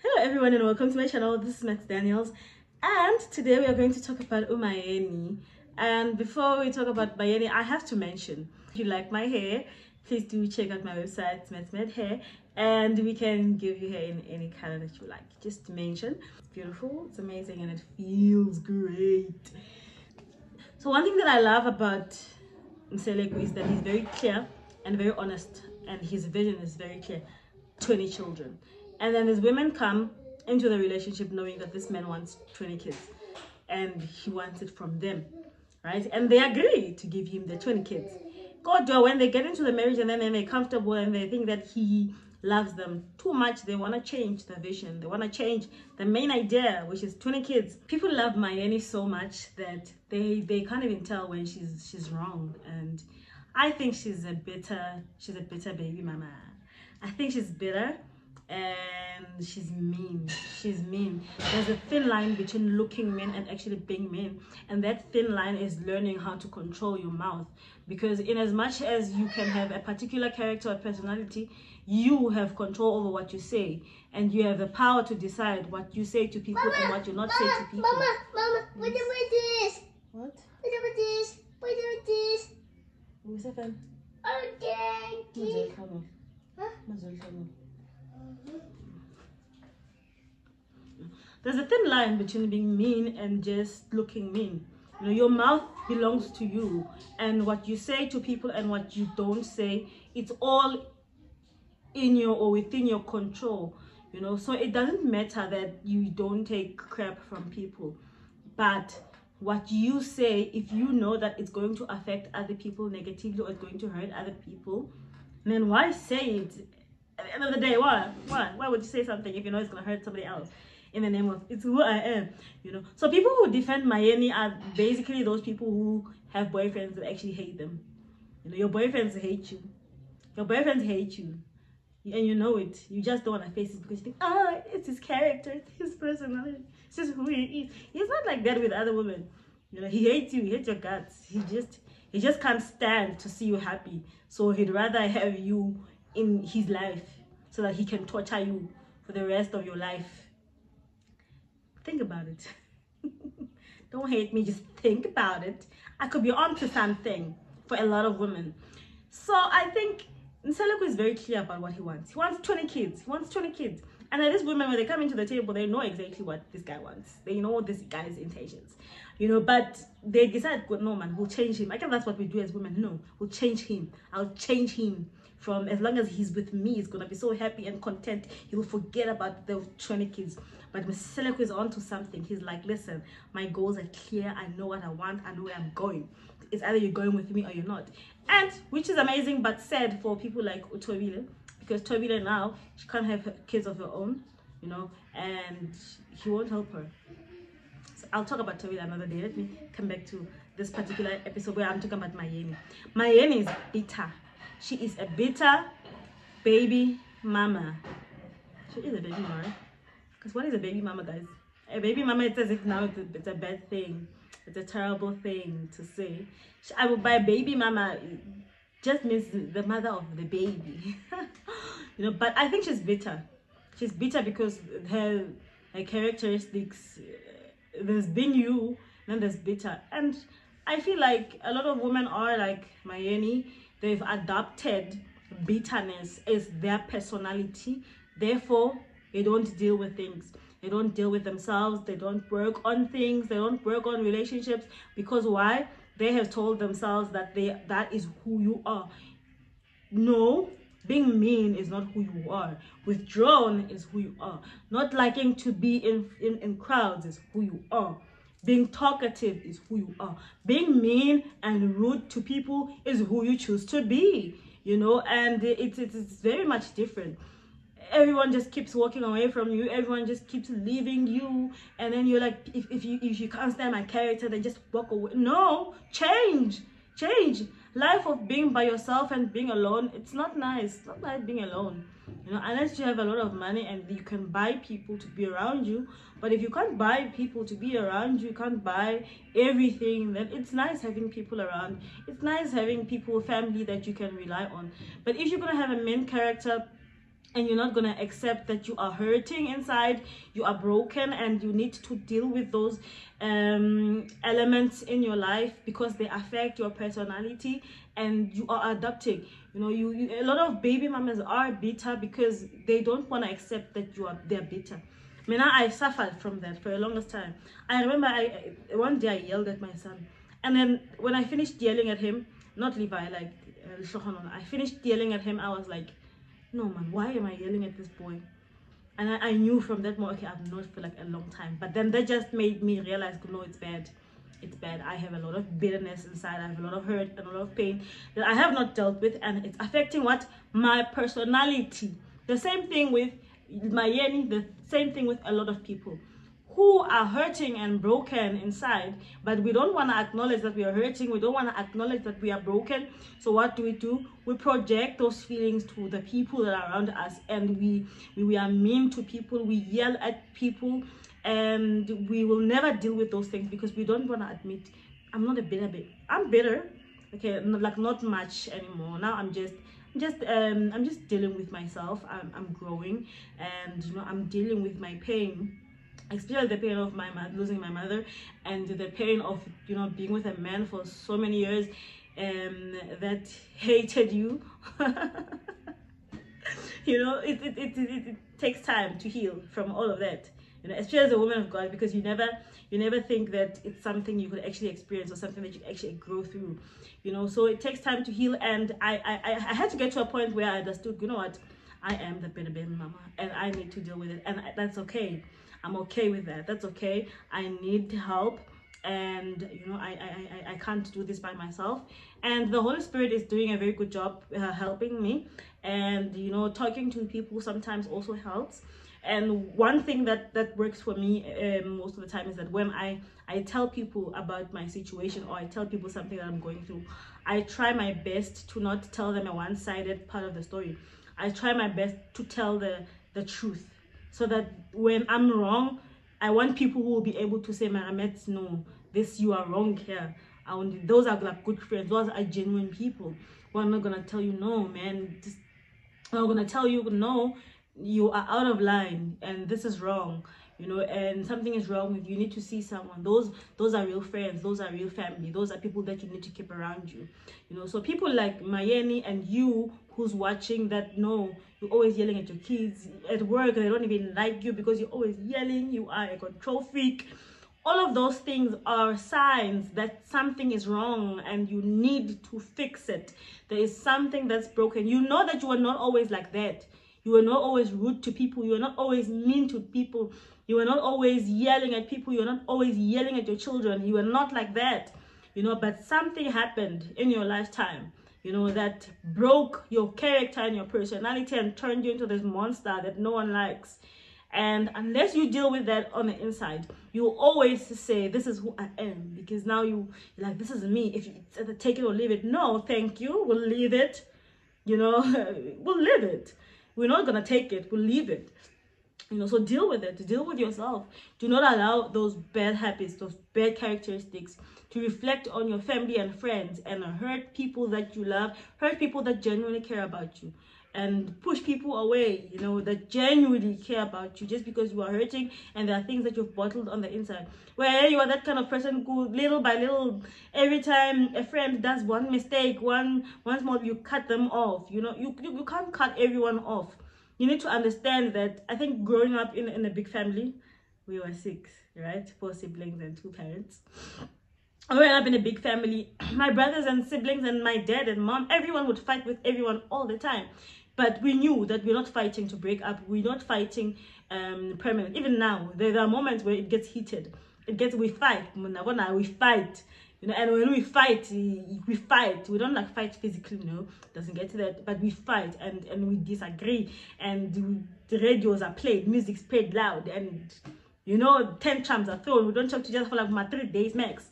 Hello everyone and welcome to my channel. This is Max Daniels and today we are going to talk about Mayeni. And before we talk about Mayeni, I have to mention, if you like my hair, please do check out my website, Med Hair, and we can give you hair in any color that you like. Just mention. It's beautiful, it's amazing, and it feels great. So one thing that I love about Mseleku is that he's very clear and very honest, and his vision is very clear. 20 children. And then these women come into the relationship knowing that this man wants 20 kids and he wants it from them, right? And they agree to give him the 20 kids. God, when they get into the marriage and then they're comfortable and they think that he loves them too much, they want to change the vision. They want to change the main idea, which is 20 kids. People love Mayeni so much that they can't even tell when she's wrong. And I think she's a bitter baby mama. I think she's bitter and she's mean. She's mean. There's a thin line between looking mean and actually being mean, and that thin line is learning how to control your mouth, because in as much as you can have a particular character or personality, you have control over what you say, and you have the power to decide what you say to people and what you not say to people. Mama, what about this? What? What about this? What about this? What's happening? Okay. Huh? There's a thin line between being mean and just looking mean. You know, your mouth belongs to you, and what you say to people and what you don't say, it's all in your or within your control. You know, so it doesn't matter that you don't take crap from people, but what you say, if you know that it's going to affect other people negatively or it's going to hurt other people, then why say it? At the end of the day, why would you say something if you know it's going to hurt somebody else in the name of it's who I am? You know, so people who defend Mayeni are basically those people who have boyfriends that actually hate them. You know, your boyfriends hate you. Your boyfriends hate you, and you know it. You just don't want to face it because you think, oh, it's his character, it's his personality, it's just who he is. He's not like that with other women. You know, he hates you, he hates your guts. He just can't stand to see you happy, so he'd rather have you in his life so that he can torture you for the rest of your life. Think about it. Don't hate me, just think about it. I could be onto something for a lot of women. So I think Mseleku is very clear about what he wants. He wants 20 kids. He wants 20 kids. And these women, when they come into the table, they know exactly what this guy wants. They know this guy's intentions. You know, but they decide, no man, we'll change him. I guess that's what we do as women. No, we'll change him. I'll change him. From as long as he's with me, he's gonna be so happy and content. He will forget about the 20 kids. But Mseleku is onto something. He's like, listen, my goals are clear. I know what I want. I know where I'm going. It's either you're going with me or you're not. And which is amazing but sad for people like Uthando, because Uthando now, she can't have kids of her own, you know, and he won't help her. So I'll talk about Uthando another day. Let me come back to this particular episode where I'm talking about Mayeni. Mayeni is bitter. She is a bitter baby mama. She is a baby mama, right? Because what is a baby mama, guys? A baby mama, it's as if now it's a bad thing. It's a terrible thing to say. I would buy a baby mama. Just means the mother of the baby. You know, but I think she's bitter. She's bitter because her characteristics, there's being you, then there's bitter. And I feel like a lot of women are like Mayeni. They've adopted bitterness as their personality. Therefore, they don't deal with things. They don't deal with themselves. They don't work on things. They don't work on relationships. Because why? They have told themselves that that is who you are. No, being mean is not who you are. Withdrawn is who you are. Not liking to be in crowds is who you are. Being talkative is who you are. Being mean and rude to people is who you choose to be, you know, and it's very much different. Everyone just keeps walking away from you. Everyone just keeps leaving you, and then you're like, if you can't stand my character, then just walk away. No, change. Life of being by yourself and being alone, it's not nice. It's not nice being alone, you know, unless you have a lot of money and you can buy people to be around you. But if you can't buy people to be around you, can't buy everything, then it's nice having people around. It's nice having people, family that you can rely on. But if you're gonna have a main character and you're not going to accept that you are hurting inside, you are broken, and you need to deal with those elements in your life because they affect your personality, and you are adapting. You know, a lot of baby mamas are bitter because they don't want to accept that they're bitter. I suffered from that for the longest time. I remember one day I yelled at my son, and then when I finished yelling at him, not Levi, like I finished yelling at him, I was like, no man, why am I yelling at this boy? And I knew from that moment, okay, I've known for like a long time. But then that just made me realize, no, it's bad. It's bad. I have a lot of bitterness inside. I have a lot of hurt and a lot of pain that I have not dealt with, and it's affecting what? My personality. The same thing with Mayeni, the same thing with a lot of people who are hurting and broken inside, but we don't want to acknowledge that we are hurting. We don't want to acknowledge that we are broken. So what do? We project those feelings to the people that are around us, and we are mean to people. We yell at people, and we will never deal with those things because we don't want to admit, I'm not a bitter bitch. I'm bitter, okay, like not much anymore. Now I'm just dealing with myself. I'm growing, and you know, I'm dealing with my pain, especially the pain of losing my mother, and the pain of, you know, being with a man for so many years that hated you. You know, it takes time to heal from all of that, you know, especially as a woman of God, because you never think that it's something you could actually experience or something that you actually grow through, you know. So it takes time to heal, and I had to get to a point where I understood, you know what, I am the baby mama, and I need to deal with it, and that's okay. I'm okay with that. That's okay. I need help, and you know, I can't do this by myself, and the Holy Spirit is doing a very good job helping me. And you know, talking to people sometimes also helps. And one thing that works for me most of the time is that when I tell people about my situation, or I tell people something that I'm going through, I try my best to not tell them a one-sided part of the story. I try my best to tell the truth, so that when I'm wrong, I want people who will be able to say, Maramet, no, this, you are wrong here. Those are like good friends. Those are genuine people who are not going to tell you, no, man, I'm going to tell you, no, you are out of line and this is wrong, you know, and something is wrong with you. You need to see someone. Those are real friends. Those are real family. Those are people that you need to keep around you, you know. So people like Mayeni and you who's watching that, no, you're always yelling at your kids at work, they don't even like you because you're always yelling, you are a control freak. All of those things are signs that something is wrong and you need to fix it. There is something that's broken. You know that you are not always like that. You are not always rude to people. You are not always mean to people. You are not always yelling at people. You are not always yelling at your children. You are not like that, you know. But something happened in your lifetime, you know, that broke your character and your personality and turned you into this monster that no one likes. And unless you deal with that on the inside, you always say, this is who I am, because now you're like, this is me. If you take it or leave it. No, thank you. We'll leave it. You know, we'll leave it. We're not going to take it. We'll leave it. You know, so deal with it. Deal with yourself. Do not allow those bad habits, those bad characteristics to reflect on your family and friends and hurt people that you love, hurt people that genuinely care about you, and push people away, you know, that genuinely care about you, just because you are hurting and there are things that you've bottled on the inside. Where you are that kind of person who, little by little, every time a friend does one mistake, one small, you cut them off. You know, you can't cut everyone off. You need to understand that. I think growing up in a big family, we were 6, right? 4 siblings and 2 parents. Growing up in a big family, my brothers and siblings and my dad and mom, everyone would fight with everyone all the time. But we knew that we're not fighting to break up. We're not fighting permanent. Even now, there are moments where it gets heated. We fight. We fight. You know, and when we fight. We don't like fight physically, no. Doesn't get to that. But we fight and we disagree. And the radios are played. Music's played loud. And, you know, tantrums are thrown. We don't talk to each other for like 3 days max.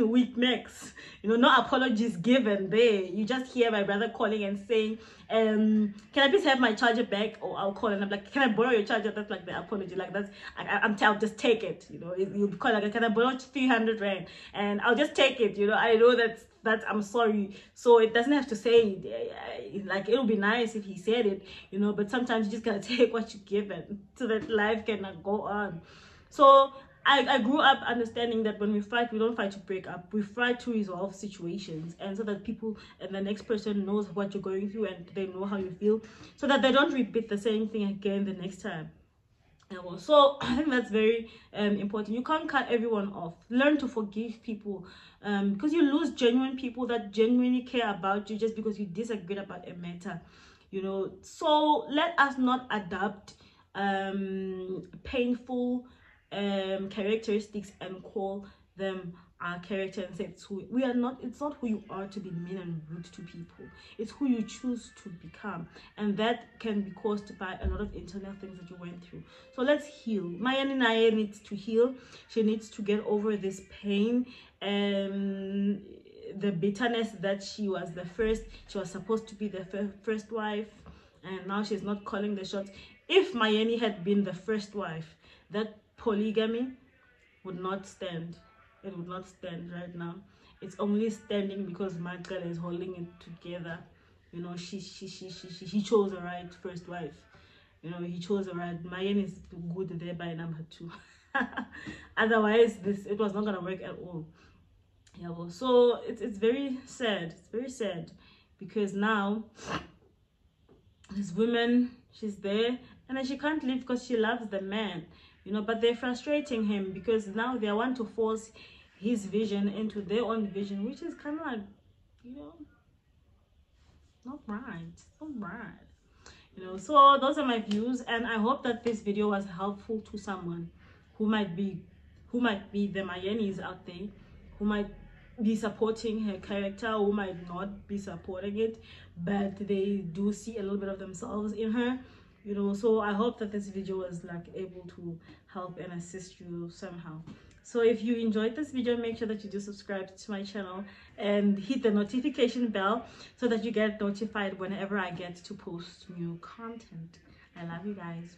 weak necks, you know, no apologies given there. You just hear my brother calling and saying, can I please have my charger back? Or I'll call and I'm like, can I borrow your charger? That's like the apology. Like that's, I'll just take it, you know. You'll call like, can I borrow 300 rand? And I'll just take it, you know. I know that I'm sorry, so it doesn't have to say it. Like, it'll be nice if he said it, you know, but sometimes you just gotta take what you're given so that life cannot go on. So I grew up understanding that when we fight, we don't fight to break up. We fight to resolve situations, and so that people and the next person knows what you're going through and they know how you feel, so that they don't repeat the same thing again the next time. So I think that's very important. You can't cut everyone off. Learn to forgive people, because you lose genuine people that genuinely care about you just because you disagreed about a matter, you know. So let us not adopt painful characteristics and call them our character and say it's who we are. Not, it's not who you are to be mean and rude to people. It's who you choose to become, and that can be caused by a lot of internal things that you went through. So let's heal. Mayeni needs to heal. She needs to get over this pain and the bitterness that she was supposed to be the first wife, and now she's not calling the shots. If Mayeni had been the first wife, that polygamy would not stand. It would not stand right now. It's only standing because MaCele is holding it together. You know, he chose the right first wife. You know, he chose the right. Mayeni is good there by number 2. Otherwise, it was not gonna work at all. Yeah, well, so it's very sad. It's very sad because now this woman, she's there, and then she can't leave because she loves the man, you know. But they're frustrating him because now they want to force his vision into their own vision, which is kind of like, you know, not right. Not right, you know. So those are my views, and I hope that this video was helpful to someone who might be the Mayenis out there, who might be supporting her character, who might not be supporting it, but they do see a little bit of themselves in her, you know. So I hope that this video was like able to help and assist you somehow. So if you enjoyed this video, make sure that you do subscribe to my channel and hit the notification bell so that you get notified whenever I get to post new content. I love you guys.